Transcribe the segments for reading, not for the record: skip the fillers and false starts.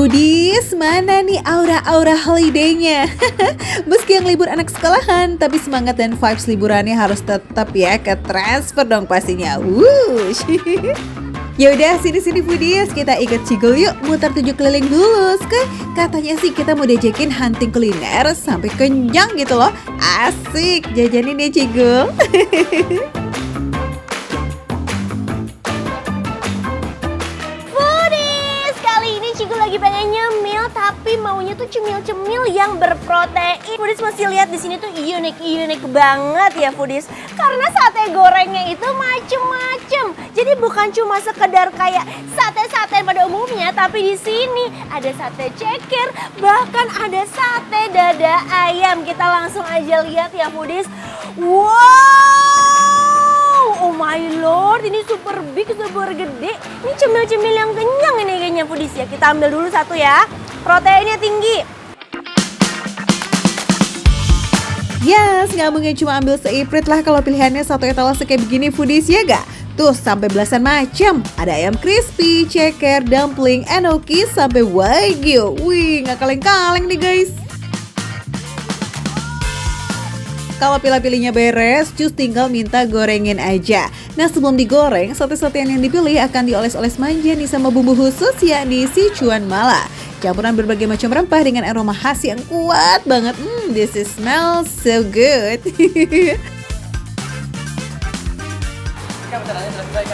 Foodies, mana nih aura-aura holiday-nya? Meski yang libur anak sekolahan, tapi semangat dan vibes liburannya harus tetap ya ke transfer dong pastinya. Wush. Yaudah, sini-sini Foodies, kita ikut Cigul yuk, muter 7 keliling dulu. Katanya sih kita mau diajakin hunting kuliner sampai kenyang gitu loh. Asik, jajanin ya Cigul. Cigul lagi pengen nyemil, tapi maunya tuh cemil-cemil yang berprotein. Foodies masih lihat di sini tuh unik banget ya Foodies. Karena sate gorengnya itu macem-macem. Jadi bukan cuma sekedar kayak sate-sate pada umumnya, tapi di sini ada sate ceker, bahkan ada sate dada ayam. Kita langsung aja lihat ya Foodies. Wow, oh my lord, ini super big, super gede. Ini cemil-cemil yang kenyang ini kayaknya Foodies ya. Kita ambil dulu satu ya. Proteinnya tinggi. Yes, nggak mungkin cuma ambil seiprit lah kalau pilihannya satu etalase kayak begini Foodies ya gak? Tuh sampai belasan macam. Ada ayam crispy, ceker, dumpling, enoki, sampai wagyu. Wih, nggak kaleng-kaleng nih guys. Kalau pilih-pilihnya beres, cus tinggal minta gorengin aja. Nah sebelum digoreng, sate-satean yang dipilih akan dioles-oles manja nih sama bumbu khusus yakni Sichuan mala. Campuran berbagai macam rempah dengan aroma khas yang kuat banget. This is smells so good.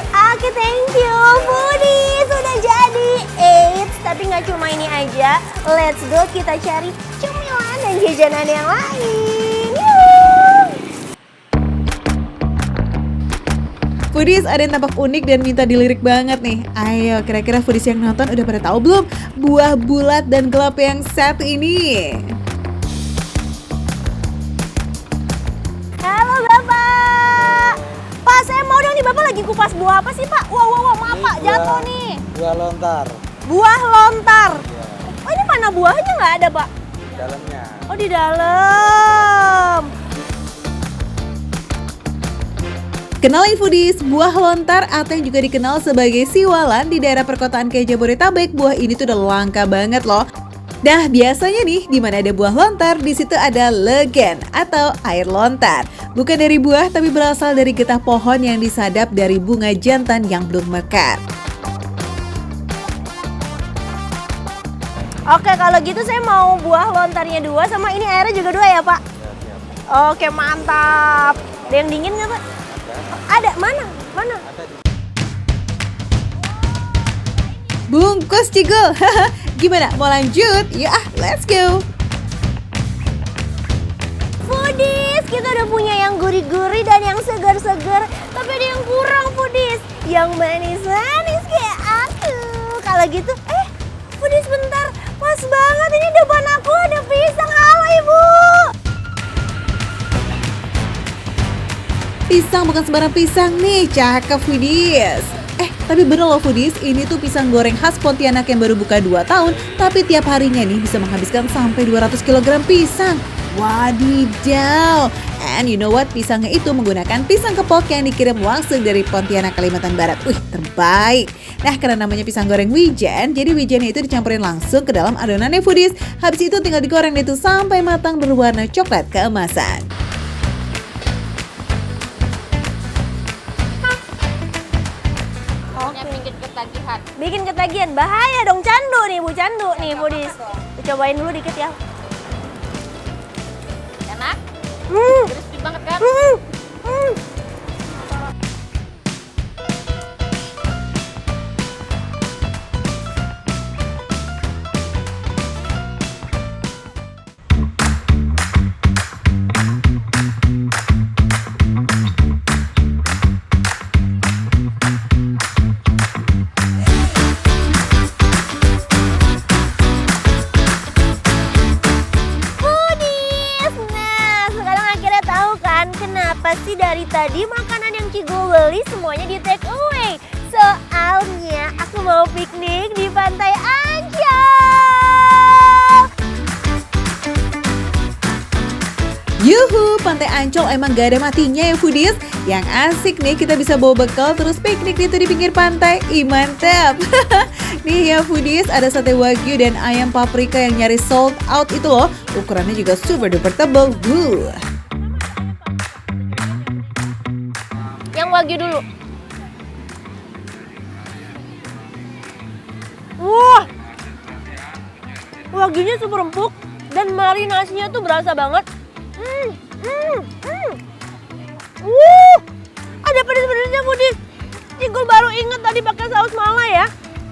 Oke, thank you Foodies, sudah jadi. Eits, tapi nggak cuma ini aja. Let's go kita cari cemilan dan jajanan yang lain. Foodies, ada yang tampak unik dan minta dilirik banget nih. Ayo, kira-kira Foodies yang nonton udah pada tahu belum buah bulat dan gelap yang satu ini? Halo Bapak. Pak, saya mau dong nih, Bapak lagi kupas buah apa sih Pak? Wow, maaf Pak, jatuh nih. Buah lontar. Buah lontar. Ya. Oh ini mana buahnya nggak ada Pak? Di dalamnya. Oh di dalam. Kenalin Foodies, buah lontar atau yang juga dikenal sebagai siwalan di daerah perkotaan kayak Jabodetabek, buah ini tuh udah langka banget loh. Nah, biasanya nih di mana ada buah lontar, di situ ada legen atau air lontar. Bukan dari buah tapi berasal dari getah pohon yang disadap dari bunga jantan yang belum mekar. Oke, kalau gitu saya mau buah lontarnya 2 sama ini airnya juga 2 ya Pak? Oke, mantap. Ada yang dingin nggak Pak? Ada, mana? Bungkus Cigul. Gimana? Mau lanjut? Yuk let's go. Foodies, kita udah punya yang gurih-gurih dan yang segar-segar. Tapi ada yang kurang Foodies, yang manis-manis kayak aku. Kalau gitu, Foodies bentar. Pas banget, ini depan aku ada pisang. Halo Ibu. Pisang bukan sembarang pisang nih, cakep Foodies. Tapi bener loh Foodies, ini tuh pisang goreng khas Pontianak yang baru buka 2 tahun, tapi tiap harinya nih bisa menghabiskan sampai 200 kg pisang. Wadidaw. And you know what? Pisangnya itu menggunakan pisang kepok yang dikirim langsung dari Pontianak, Kalimantan Barat. Wih, terbaik. Nah, karena namanya pisang goreng wijen, jadi wijennya itu dicampurin langsung ke dalam adonannya Foodies. Habis itu tinggal digoreng itu sampai matang berwarna coklat keemasan. Bikin ketagihan, bahaya dong, candu nih Bu, candu nih Foodies. Cobain dulu dikit ya. Enak? Crispy banget kan? Kenapa sih dari tadi makanan yang Cigul beli semuanya di take away? Soalnya aku mau piknik di Pantai Ancol. Yuhu, Pantai Ancol emang gak ada matinya ya Foodies. Yang asik nih kita bisa bawa bekal terus piknik gitu di pinggir pantai. Ih mantap. Nih ya foodies, ada sate wagyu dan ayam paprika yang nyaris sold out itu loh. Ukurannya juga super duper tebal. Yang wagyu dulu. Wah, wagyunya super empuk dan marinasinya tuh berasa banget. Ada pedes-pedesnya foodies. Cigul baru inget tadi pakai saus mala ya.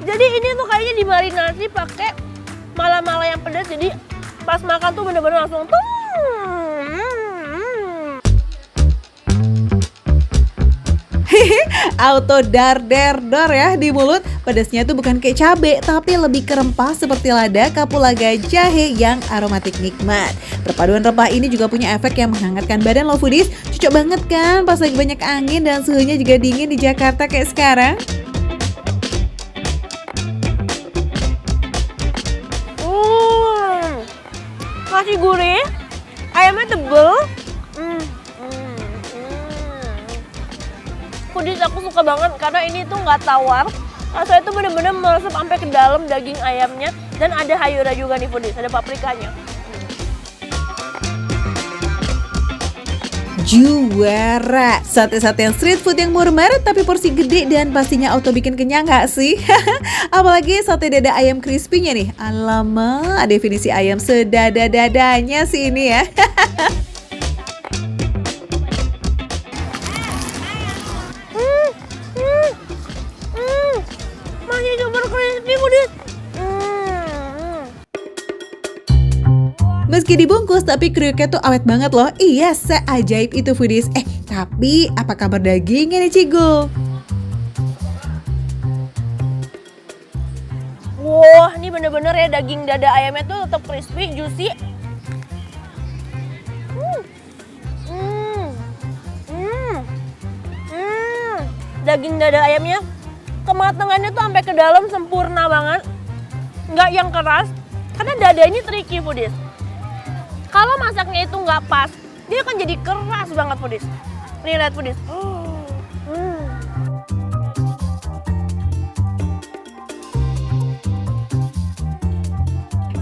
Jadi ini tuh kayaknya dimarinasi pakai mala-mala yang pedas. Jadi pas makan tuh bener-bener langsung Auto dar ya di mulut. Pedasnya tuh bukan kayak cabe, tapi lebih ke rempah seperti lada, kapulaga, jahe yang aromatik nikmat. Perpaduan rempah ini juga punya efek yang menghangatkan badan loh foodies. Cocok banget kan pas lagi banyak angin dan suhunya juga dingin di Jakarta kayak sekarang. Masih gurih, ayamnya tebel. Foodies aku suka banget karena ini tuh nggak tawar. Rasanya tuh bener-bener meresap sampai ke dalam daging ayamnya. Dan ada hayura juga nih foodies, ada paprikanya. Juara, sate-satean street food yang murmer tapi porsi gede dan pastinya auto bikin kenyang gak sih? Apalagi sate dada ayam crispy-nya nih. Alamak, definisi ayam sedada-dadanya sih ini ya. Masih super crispy foodies. Meski dibungkus tapi kriuknya tuh awet banget loh. Iya, seajaib itu foodies. Tapi apa kabar dagingnya nih Cigo? Wah, ini bener-bener ya daging dada ayamnya tuh tetap crispy, juicy. Daging dada ayamnya kematangannya tuh sampai ke dalam sempurna banget. Nggak yang keras. Karena dada ini tricky foodies. Kalau masaknya itu nggak pas, dia akan jadi keras banget foodies. Nih lihat foodies.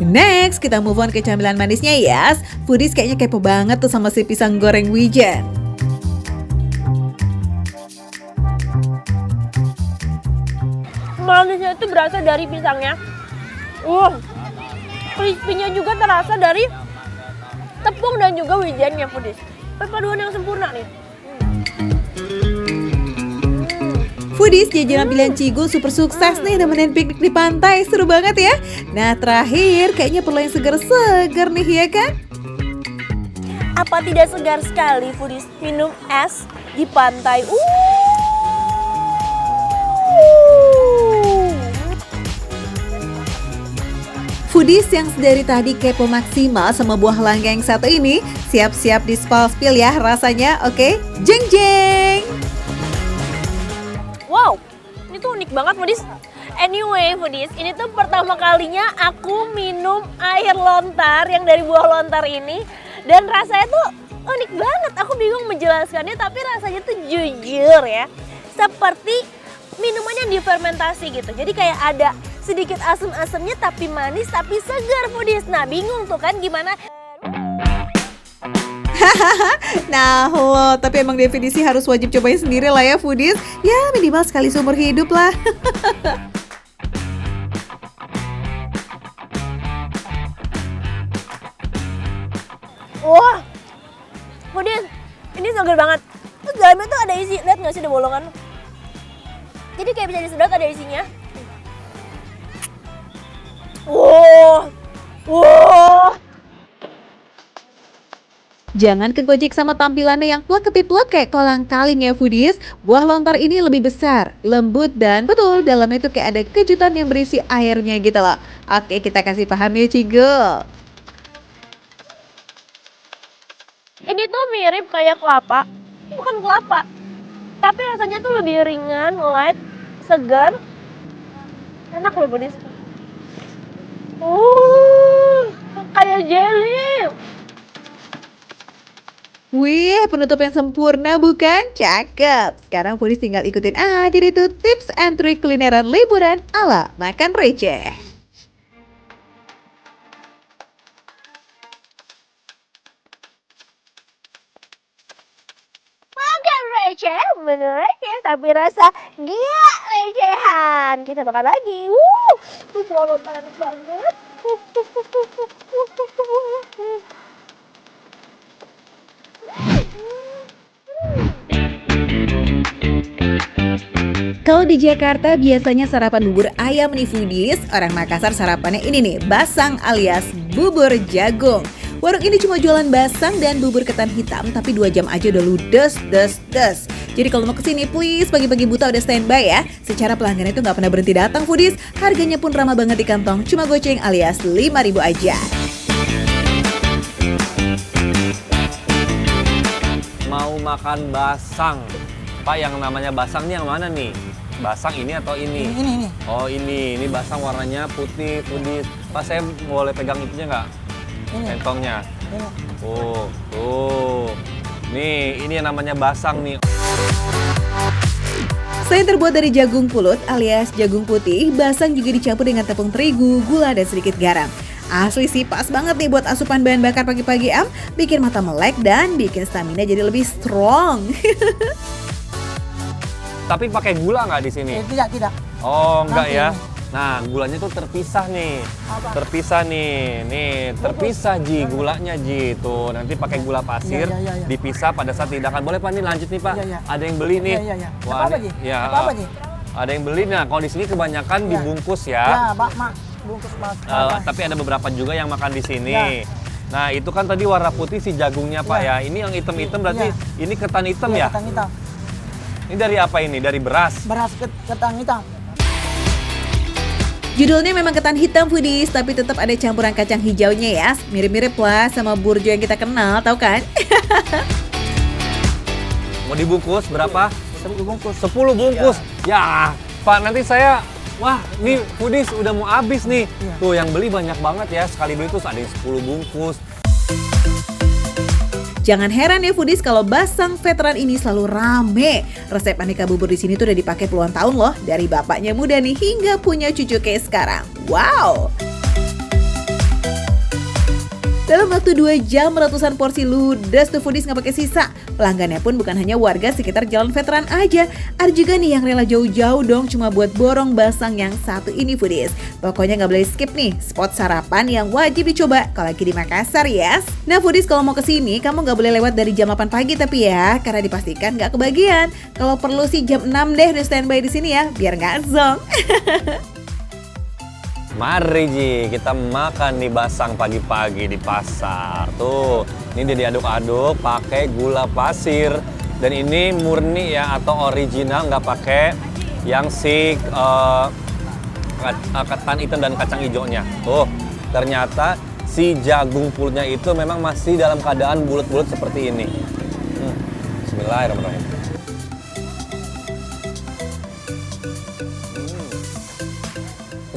Next, kita move on ke camilan manisnya ya. Foodies kayaknya kepo banget tuh sama si pisang goreng wijen. Manisnya itu berasa dari pisangnya. Crispy-nya juga terasa dari tepung dan juga wijennya foodies. Perpaduan yang sempurna nih. Foodies, jajanan pilihan Cigo super sukses nih nemenin piknik di pantai. Seru banget ya. Nah terakhir, kayaknya perlu yang segar-segar nih ya kan? Apa tidak segar sekali foodies minum es di pantai? Foodies yang dari tadi kepo maksimal sama buah langka yang satu ini, siap-siap di spill ya rasanya, oke? Jeng jeng! Wow, ini tuh unik banget foodies. Anyway foodies, ini tuh pertama kalinya aku minum air lontar yang dari buah lontar ini. Dan rasanya tuh unik banget, aku bingung menjelaskannya tapi rasanya tuh jujur ya. Seperti minuman yang difermentasi gitu, jadi kayak ada sedikit asam-asamnya tapi manis tapi segar foodies. Nah bingung tuh kan gimana. Nah lo, tapi emang definisi harus wajib cobain sendiri lah ya foodies. Ya minimal sekali seumur hidup lah. Wah, foodies, ini segar banget. Terus dalamnya tuh ada isi, lihat nggak sih ada bolongan? Jadi kayak bisa disedot, ada isinya. Wow. Jangan kegojek sama tampilannya yang plek-kepiplek kayak kolang kaling ya foodies. Buah lontar ini lebih besar, lembut dan betul dalamnya itu kayak ada kejutan yang berisi airnya gitu loh. Oke, kita kasih paham ya Cigo. Ini tuh mirip kayak kelapa, bukan kelapa. Tapi rasanya tuh lebih ringan, light, segar. Enak loh foodies. Kayak jelly. Wih, penutup yang sempurna bukan? Cakep. Sekarang Foodies tinggal ikutin aja itu tips and trik kulineran liburan ala makan receh. Makan receh, bener receh, tapi rasa gila recehan. Kita makan lagi. Selamat panas banget. Kalau di Jakarta biasanya sarapan bubur ayam nih Foodies. Orang Makassar sarapannya ini nih, basang alias bubur jagung. Warung ini cuma jualan basang dan bubur ketan hitam, tapi 2 jam aja udah ludes, des. Jadi kalau mau kesini please pagi-pagi buta udah standby ya. Secara pelanggan itu nggak pernah berhenti datang Foodies. Harganya pun ramah banget di kantong, cuma goceng alias 5.000 aja. Mau makan basang. Pak, yang namanya basang ini yang mana nih? Basang ini atau ini? Ini. Oh ini basang warnanya putih, Foodies. Pak, saya boleh pegang itunya nggak? Ini. Kentongnya. Ini. Oh, tuh. Nih, ini yang namanya basang nih. Selain terbuat dari jagung pulut alias jagung putih, basang juga dicampur dengan tepung terigu, gula, dan sedikit garam. Asli sih pas banget nih buat asupan bahan bakar pagi-pagi bikin mata melek dan bikin stamina jadi lebih strong. Tapi pakai gula nggak di sini? Tidak. Oh, enggak Nanti ya. ini. Nah, gulanya tuh terpisah nih. Apa? Terpisah nih. Nih, terpisah Ji, gulanya Ji. Tuh, nanti pakai gula pasir, Iya. dipisah pada saat hidangan. Boleh Pak nih lanjut nih Pak. Iya. Ada yang beli nih. Iya. Wah, Apa ini- Ji? Ya, Apa Ji? ada yang beli. Nah, kalau di sini kebanyakan Iya. dibungkus Ya, ya. Mak. Bungkus Mak. Tapi ada beberapa juga yang makan di sini. Ya. Nah, itu kan tadi warna putih si jagungnya Pak Ya. ya. Ini yang hitam-hitam berarti Iya. ini ketan hitam Iya, ya? Ketan hitam. Ini dari apa ini? Dari beras. Beras ketan hitam. Judulnya memang ketan hitam Foodies, tapi tetap ada campuran kacang hijaunya ya. Mirip-mirip lah sama burjo yang kita kenal, tahu kan? Mau dibungkus berapa? 10 bungkus. 10 bungkus. Ya, Pak, nanti saya wah, nih Foodies udah mau habis nih. Iya. Tuh yang beli banyak banget ya. Sekali beli tuh ada yang 10 bungkus. Jangan heran ya Foodies kalau basang veteran ini selalu rame. Resep aneka bubur di sini tuh udah dipakai puluhan tahun loh, dari bapaknya muda nih hingga punya cucu kayak sekarang. Wow! Dalam waktu 2 jam ratusan porsi ludes tuh Foodies nggak pakai sisa. Pelanggannya pun bukan hanya warga sekitar Jalan Veteran aja. Ada juga nih yang rela jauh-jauh dong cuma buat borong basang yang satu ini Foodies. Pokoknya nggak boleh skip nih spot sarapan yang wajib dicoba kalau lagi di Makassar ya. Nah Foodies kalau mau kesini kamu nggak boleh lewat dari jam 8 pagi tapi ya, karena dipastikan nggak kebagian. Kalau perlu sih jam 6 deh udah standby di sini ya biar nggak zonk. Mari Ji, kita makan nih basang pagi-pagi di pasar. Tuh, ini dia diaduk-aduk pakai gula pasir. Dan ini murni ya atau original, nggak pakai yang si ketan hitam dan kacang hijaunya. Tuh, ternyata si jagung pulutnya itu memang masih dalam keadaan bulat-bulat seperti ini. Bismillahirrahmanirrahim.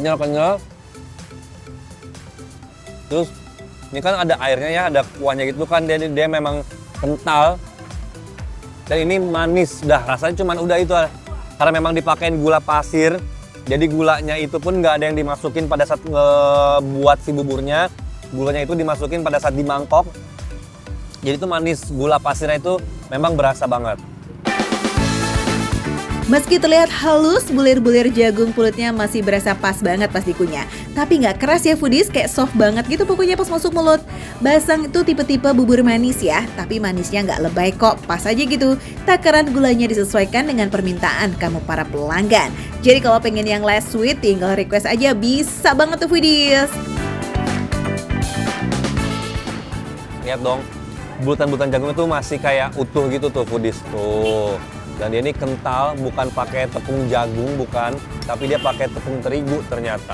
Kenyal-kenyal. Terus ini kan ada airnya ya, ada kuahnya gitu kan, dia memang kental. Dan ini manis, dah rasanya cuman udah itu. Karena memang dipakein gula pasir, jadi gulanya itu pun nggak ada yang dimasukin pada saat ngebuat si buburnya. Gulanya itu dimasukin pada saat di mangkok. Jadi itu manis, gula pasirnya itu memang berasa banget. Meski terlihat halus, bulir-bulir jagung pulutnya masih berasa pas banget pas dikunyah. Tapi nggak keras ya Foodies, kayak soft banget gitu pokoknya pas masuk mulut. Basang itu tipe-tipe bubur manis ya, tapi manisnya nggak lebay kok, pas aja gitu. Takaran gulanya disesuaikan dengan permintaan kamu para pelanggan. Jadi kalau pengen yang less sweet, tinggal request aja, bisa banget tuh Foodies. Lihat dong, bulatan-bulatan jagung itu masih kayak utuh gitu tuh Foodies. Tuh. Dan dia ini kental, bukan pakai tepung jagung, bukan, tapi dia pakai tepung terigu ternyata.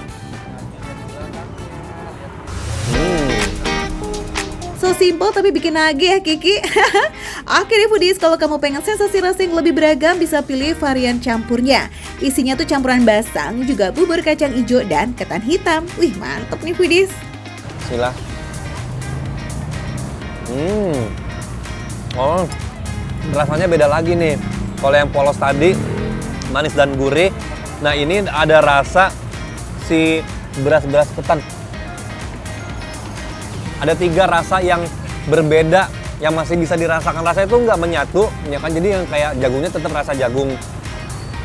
So simple tapi bikin nagih ya Kiki. Oke deh Foodies, kalau kamu pengen sensasi rasa yang lebih beragam bisa pilih varian campurnya. Isinya tuh campuran basang, juga bubur kacang hijau dan ketan hitam. Wih mantep nih Foodies. Bismillah. Oh, rasanya beda lagi nih. Kalau yang polos tadi, manis dan gurih. Nah ini ada rasa si beras-beras ketan. Ada 3 rasa yang berbeda yang masih bisa dirasakan. Rasanya itu nggak menyatu, ya kan? Jadi yang kayak jagungnya tetap rasa jagung.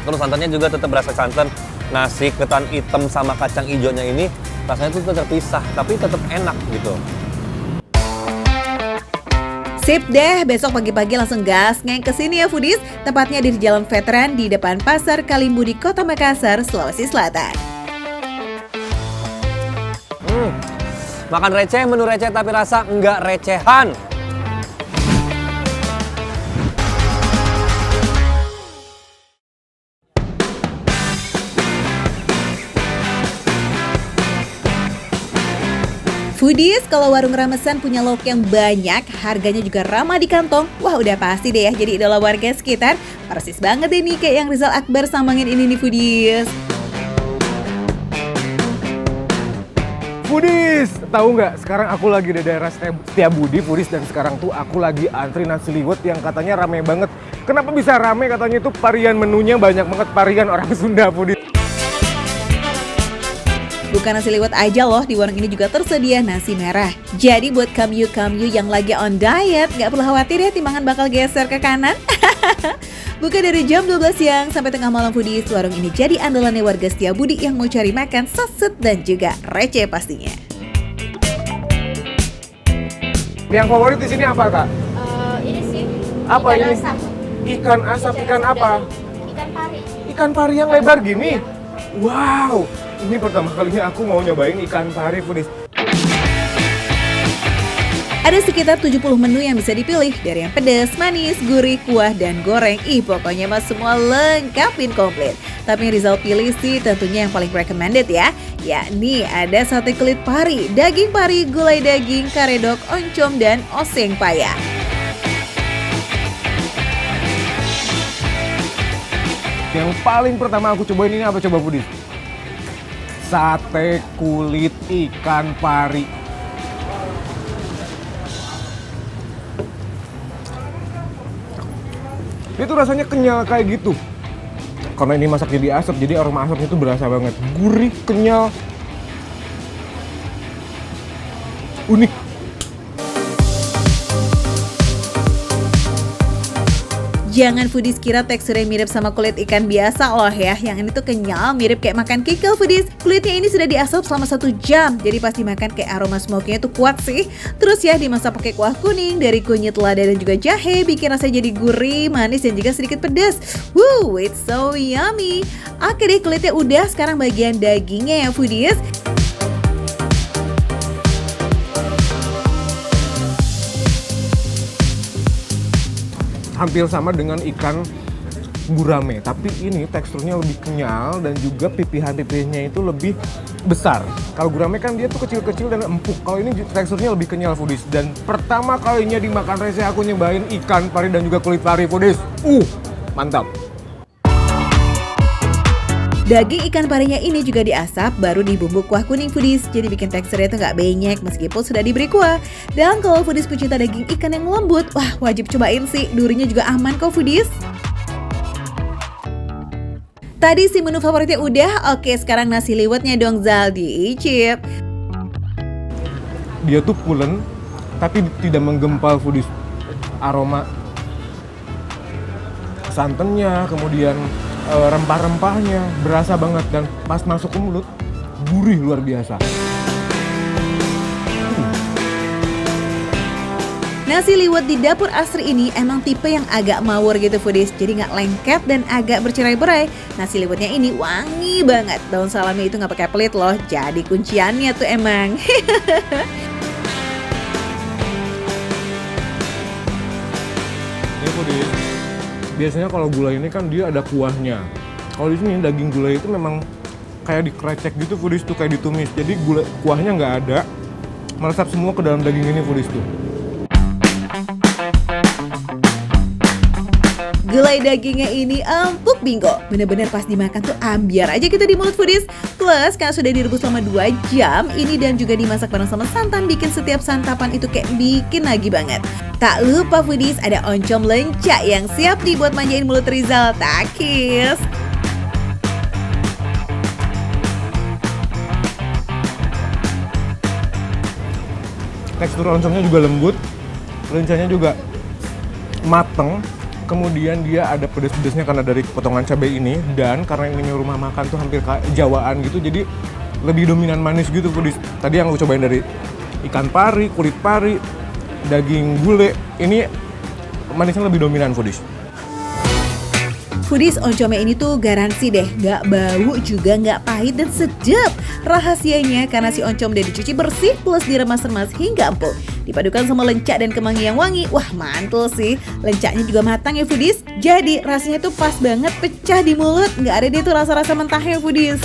Terus santannya juga tetap rasa santan. Nasi ketan hitam sama kacang hijaunya ini rasanya itu terpisah, tapi tetap enak gitu. Sip deh, besok pagi-pagi langsung gas ngeng ke sini ya foodies. Tepatnya di Jalan Veteran di depan Pasar Kalimbu di Kota Makassar, Sulawesi Selatan. Makan receh, menu receh tapi rasa nggak recehan. Foodies, kalau warung ramesan punya lauk yang banyak, harganya juga ramah di kantong, wah udah pasti deh ya jadi idola warga sekitar. Persis banget deh nih kayak yang Rizal Akbar sambangin ini nih foodies. Foodies, tahu nggak? Sekarang aku lagi di daerah Setiabudi, Foodies, dan sekarang tuh aku lagi antri nasi liwet yang katanya rame banget. Kenapa bisa rame? Katanya itu varian menunya banyak banget, varian orang Sunda, Foodies. Bukan nasi liwet aja loh, di warung ini juga tersedia nasi merah. Jadi buat kamu yang lagi on diet, nggak perlu khawatir ya timbangan bakal geser ke kanan. Buka dari jam 12 siang sampai tengah malam foodies, warung ini jadi andalannya warga Setiabudi yang mau cari makan saset dan juga receh pastinya. Yang favorit di sini apa, Kak? Ini sih. Apa ikan ini? asap. Ikan asap, ikan apa? Ikan pari. Ikan pari yang lebar gini? Wow, ini pertama kalinya aku mau nyobain ikan pari, Foodies. Ada sekitar 70 menu yang bisa dipilih, dari yang pedas, manis, gurih, kuah, dan goreng. Pokoknya mas semua lengkapin komplit. Tapi yang Rizal pilih sih tentunya yang paling recommended ya. Yakni ada sate kulit pari, daging pari, gulai daging, karedok, oncom, dan oseng paya. Yang paling pertama aku cobain ini apa coba, Foodies? Sate kulit ikan pari. Dia tuh rasanya kenyal kayak gitu. Karena ini masak jadi asap, jadi aroma asapnya tuh berasa banget. Gurih, kenyal, unik. Jangan foodies kira teksturnya mirip sama kulit ikan biasa loh ya. Yang ini tuh kenyal, mirip kayak makan kikil foodies. Kulitnya ini sudah diasap selama 1 jam, jadi pas dimakan kayak aroma smoke-nya tuh kuat sih. Terus ya dimasak pakai kuah kuning dari kunyit lada dan juga jahe, bikin rasanya jadi gurih, manis dan juga sedikit pedas. Woo, it's so yummy. Oke deh, kulitnya udah, sekarang bagian dagingnya ya foodies. Hampir sama dengan ikan gurame, tapi ini teksturnya lebih kenyal dan juga pipihan-pipihnya itu lebih besar. Kalau gurame kan dia tuh kecil-kecil dan empuk. Kalau ini teksturnya lebih kenyal, Foodies. Dan pertama kalinya dimakan receh aku nyobain ikan pari dan juga kulit pari, Foodies. Mantap. Daging ikan parinya ini juga diasap, baru dibumbu kuah kuning foodies. Jadi bikin teksturnya tuh nggak benyek meskipun sudah diberi kuah. Dan kalau foodies pecinta daging ikan yang lembut, wah wajib cobain sih. Durinya juga aman kok foodies. Tadi si menu favoritnya udah, oke sekarang nasi liwetnya dong Zal, diicip. Dia tuh pulen, tapi tidak menggempal, Foodies. Aroma santannya, kemudian rempah-rempahnya berasa banget, dan pas masuk ke mulut gurih luar biasa. Nasi liwet di dapur Asri ini emang tipe yang agak mawur gitu foodies, jadi nggak lengket dan agak bercerai-berai. Nasi liwetnya ini wangi banget, daun salamnya itu nggak pakai pelit loh, jadi kunciannya tuh emang. Ini Foodies, biasanya kalau gulai ini kan dia ada kuahnya. Kalau di sini daging gulai itu memang kayak dikrecek gitu, Foodies, tuh kayak ditumis. Jadi gulai kuahnya nggak ada, meresap semua ke dalam daging ini, Foodies tuh. Gulai dagingnya ini empuk bingo. Bener-bener pas dimakan tuh ambiar aja gitu di mulut foodies. Plus karena sudah direbus selama 2 jam, ini dan juga dimasak bareng sama santan bikin setiap santapan itu kayak bikin lagi banget. Tak lupa foodies, ada oncom lencak yang siap dibuat manjain mulut Rizal. Takis. Tekstur oncomnya juga lembut, lencanya juga mateng. Kemudian dia ada pedes-pedesnya karena dari potongan cabai ini. Dan karena ini rumah makan tuh hampir kayak Jawaan gitu, jadi lebih dominan manis gitu foodies. Tadi yang aku cobain dari ikan pari, kulit pari, daging gulai, ini manisnya lebih dominan foodies. Foodies, oncomnya ini tuh garansi deh, nggak bau juga nggak pahit dan sedap. Rahasianya karena si oncom udah dicuci bersih plus diremas-remas hingga empuk. Dipadukan sama lencak dan kemangi yang wangi, wah mantul sih. Lencaknya juga matang ya foodies, jadi rasanya tuh pas banget pecah di mulut, nggak ada deh tuh rasa-rasa mentahnya foodies.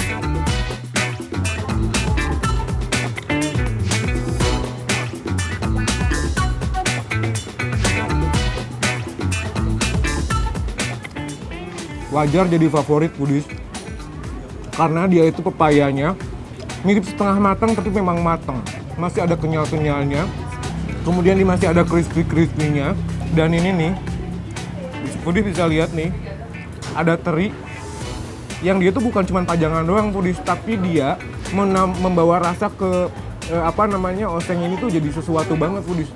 Wajar jadi favorit foodies karena dia itu pepayanya mirip setengah matang tapi memang matang, masih ada kenyal-kenyalnya, kemudian masih ada crispy-crispy-nya. Dan ini nih foodies bisa lihat nih, ada teri yang dia tuh bukan cuma pajangan doang foodies, tapi dia membawa rasa ke oseng ini tuh jadi sesuatu banget foodies.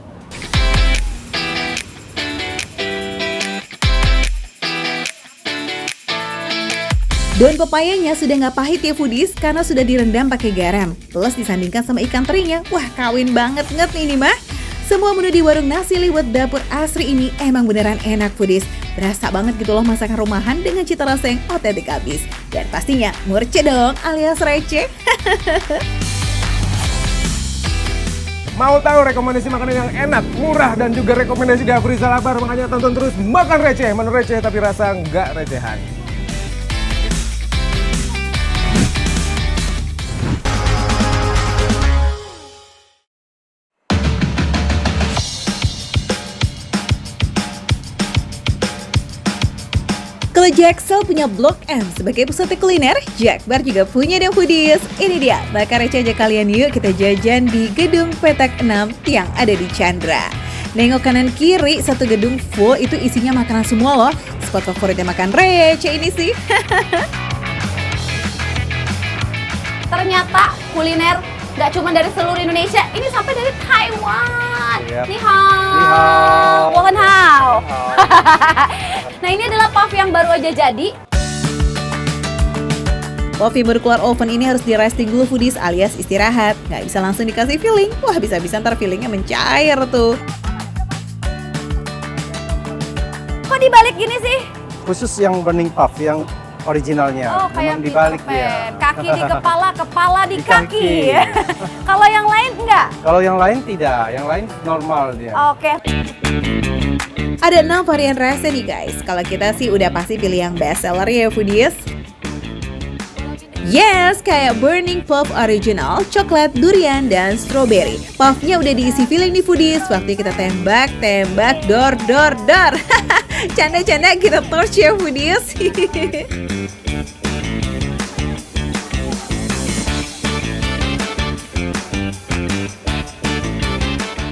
Daun pepayanya sudah nggak pahit ya foodies karena sudah direndam pakai garam. Plus disandingkan sama ikan terinya, wah kawin banget ini mah. Semua menu di warung nasi liwet dapur Asri ini emang beneran enak foodies. Berasa banget gitu loh masakan rumahan dengan cita rasa yang otentik abis. Dan pastinya murce dong alias receh. Mau tahu rekomendasi makanan yang enak, murah, dan juga rekomendasi dari Rizal Akbar? Makanya tonton terus Makan Receh, menu receh tapi rasa nggak recehan. Kalau Jaksel punya Blok M sebagai pusat kuliner, Jakbar juga punya deh foodies. Ini dia, bakar receh aja kalian yuk kita jajan di Gedung Petak 6 yang ada di Chandra. Nengok kanan kiri, satu gedung full itu isinya makanan semua loh. Spot favoritnya makan receh ini sih. Ternyata kuliner nggak cuma dari seluruh Indonesia, ini sampai dari Taiwan. Yep. Ni hao. Wohen hao. Nah ini adalah puff yang baru aja jadi. Puff yang baru keluar oven ini harus di resting dulu foodies alias istirahat. Nggak bisa langsung dikasih filling. Wah bisa-bisa ntar fillingnya mencair tuh. Kok dibalik gini sih? Khusus yang burning puff yang originalnya. Oh kayak Memang dibalik Peter Pan. dia. Kaki di kepala, kepala di Di kaki. kaki. Kalau yang lain enggak? Kalau yang lain tidak, yang lain normal dia. Oke. Ada 6 varian rasa nih guys. Kalau kita sih udah pasti pilih yang best seller ya foodies. Yes, kayak Burning Puff Original, coklat, durian, dan strawberry. Puffnya udah diisi filling nih foodies. Waktu kita tembak, dor. Canda-canda kita torch ya foodies.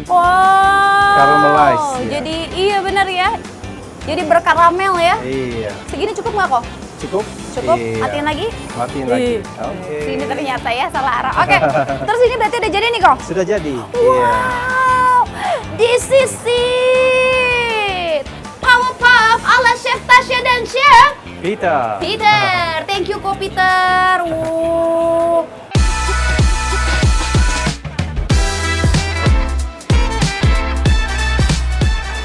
Wow. Caramelize, ya. Jadi iya benar ya. Jadi berkaramel ya. Iya. Segini cukup nggak kok? Cukup? Cukup? Iya. Matiin lagi? Matiin lagi. Ih. Oke. Sini ternyata ya salah arah. Oke. Terus ini berarti udah jadi nih kok? Sudah jadi. Iya. Wow. This is it. Power Puff ala Chef Tasya dan Chef Peter. Peter. Thank you kok Peter.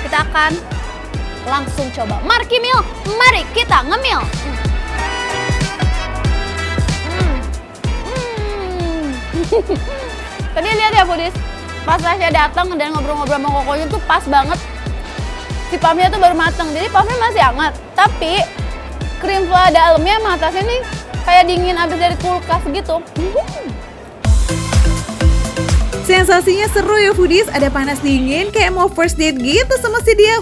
Kita akan langsung coba. Marky Meal, mari kita ngemil. Tadi lihat ya foodies, pas Tasya datang dan ngobrol-ngobrol sama kokonya tuh pas banget. Si puffnya tuh baru mateng, jadi puffnya masih hangat. Tapi krim vla dalamnya sama atasnya nih kayak dingin abis dari kulkas gitu. Sensasinya seru ya foodies, ada panas dingin kayak mau first date gitu sama si dia.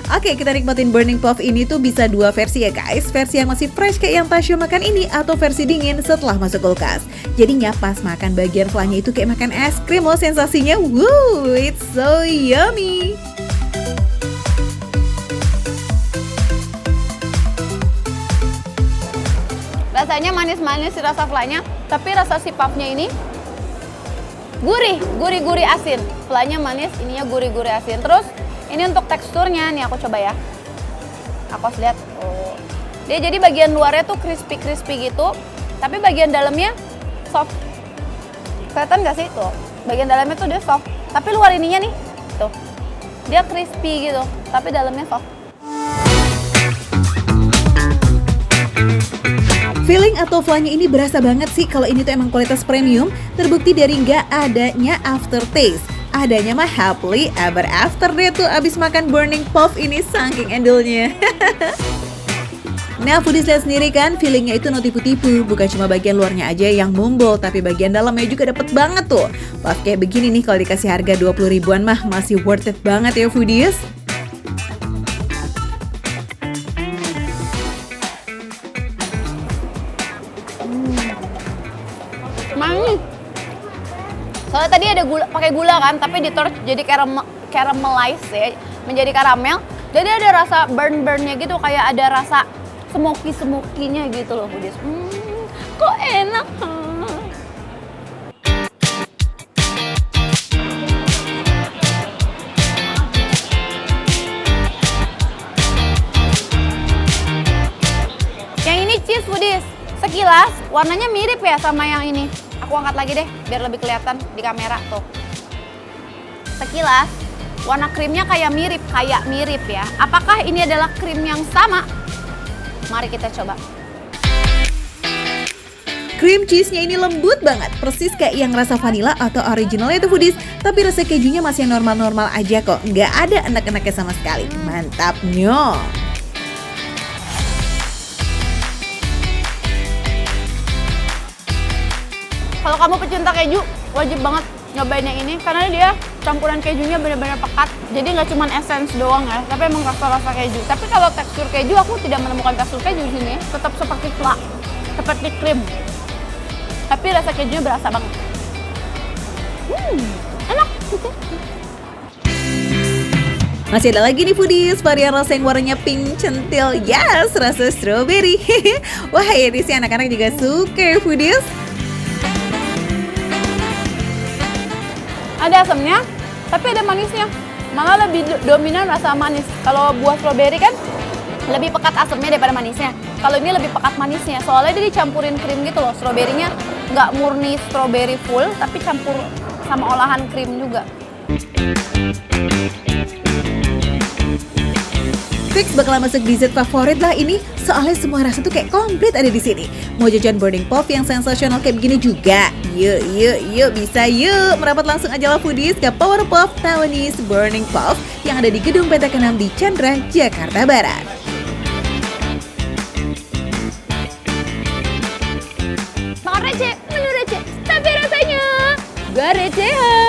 Oke, kita nikmatin Burning Puff ini tuh bisa dua versi ya guys. Versi yang masih fresh kayak yang Tasya makan ini atau versi dingin setelah masuk kulkas. Jadinya pas makan bagian flanya itu kayak makan es krim loh sensasinya. It's so yummy. Rasanya manis-manis si rasa flanya, tapi rasa si puffnya ini gurih asin. Flanya manis, ininya gurih asin. Terus ini untuk teksturnya nih aku coba ya. Aku harus lihat. Oh. Dia jadi bagian luarnya tuh crispy gitu, tapi bagian dalamnya soft. Kelihatan gak sih tuh? Bagian dalamnya tuh dia soft, tapi luar ininya nih tuh. Dia crispy gitu, tapi dalamnya soft. Filling atau flanya ini berasa banget sih kalau ini tuh emang kualitas premium, terbukti dari nggak adanya aftertaste. Adanya mah happily ever after deh tuh abis makan Burning Puff ini saking endulnya. Nah, foodies lihat sendiri kan, fillingnya itu no tipu-tipu. Bukan cuma bagian luarnya aja yang mumbul, tapi bagian dalamnya juga dapet banget tuh. Puff kayak begini nih kalau dikasih harga 20 ribuan mah masih worth it banget ya foodies. Manis. Soalnya tadi ada gula, pakai gula kan, tapi ditorch jadi caramelize ya, menjadi karamel. Jadi ada rasa burn-burnnya gitu, kayak ada rasa smoky-smokinya gitu loh foodies. Kok enak. Yang ini cheese foodies. Sekilas warnanya mirip ya sama yang ini. Aku angkat lagi deh biar lebih kelihatan di kamera tuh. Sekilas warna krimnya kayak mirip ya. Apakah ini adalah krim yang sama? Mari kita coba. Cream cheese-nya ini lembut banget, persis kayak yang rasa vanilla atau originalnya itu foodies. Tapi rasa kejunya masih normal-normal aja kok, nggak ada enak-enaknya sama sekali. Mantapnya. Kalau kamu pecinta keju, wajib banget nyobain yang ini karena dia campuran kejunya benar-benar pekat. Jadi nggak cuma essence doang ya, tapi emang rasa-rasa keju. Tapi kalau tekstur keju aku tidak menemukan tekstur keju di sini, tetap seperti fla, seperti krim. Tapi rasa kejunya berasa banget. Enak. Masih ada lagi nih foodies, varian rasa yang warnanya pink centil. Yes, rasa strawberry. Wah, ini sih anak-anak juga suka ya foodies. Ada asamnya, tapi ada manisnya. Malah lebih dominan rasa manis. Kalau buah strawberry kan lebih pekat asamnya daripada manisnya. Kalau ini lebih pekat manisnya, soalnya dia dicampurin krim gitu loh. Stroberinya nggak murni strawberry full, tapi campur sama olahan krim juga. Fix bakal masuk dessert favorit lah ini, soalnya semua rasa tuh kayak komplit ada di sini. Mau jajan Burning Puff yang sensasional kayak begini juga? Yuk, bisa yuk. Merapat langsung aja lah foodies ke Power Puff Taiwanese Burning Puff yang ada di Gedung Petak 6 di Chandra, Jakarta Barat. Makan receh, menu receh, tapi rasanya gak recehan.